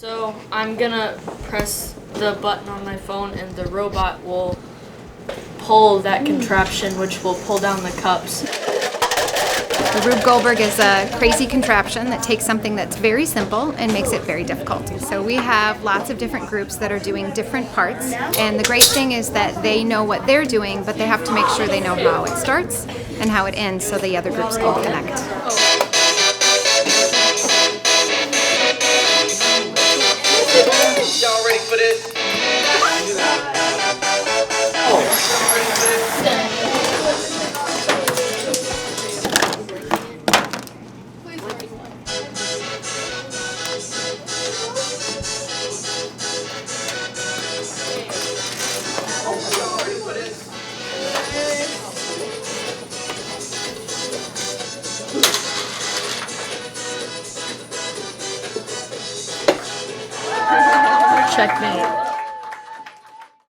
So I'm gonna press the button on my phone and the robot will pull that contraption which will pull down the cups. The Rube Goldberg is a crazy contraption that takes something that's very simple and makes it very difficult. So we have lots of different groups that are doing different parts, and the great thing is that they know what they're doing, but they have to make sure they know how it starts and how it ends so the other groups can connect. Y'all ready for this? Checkmate.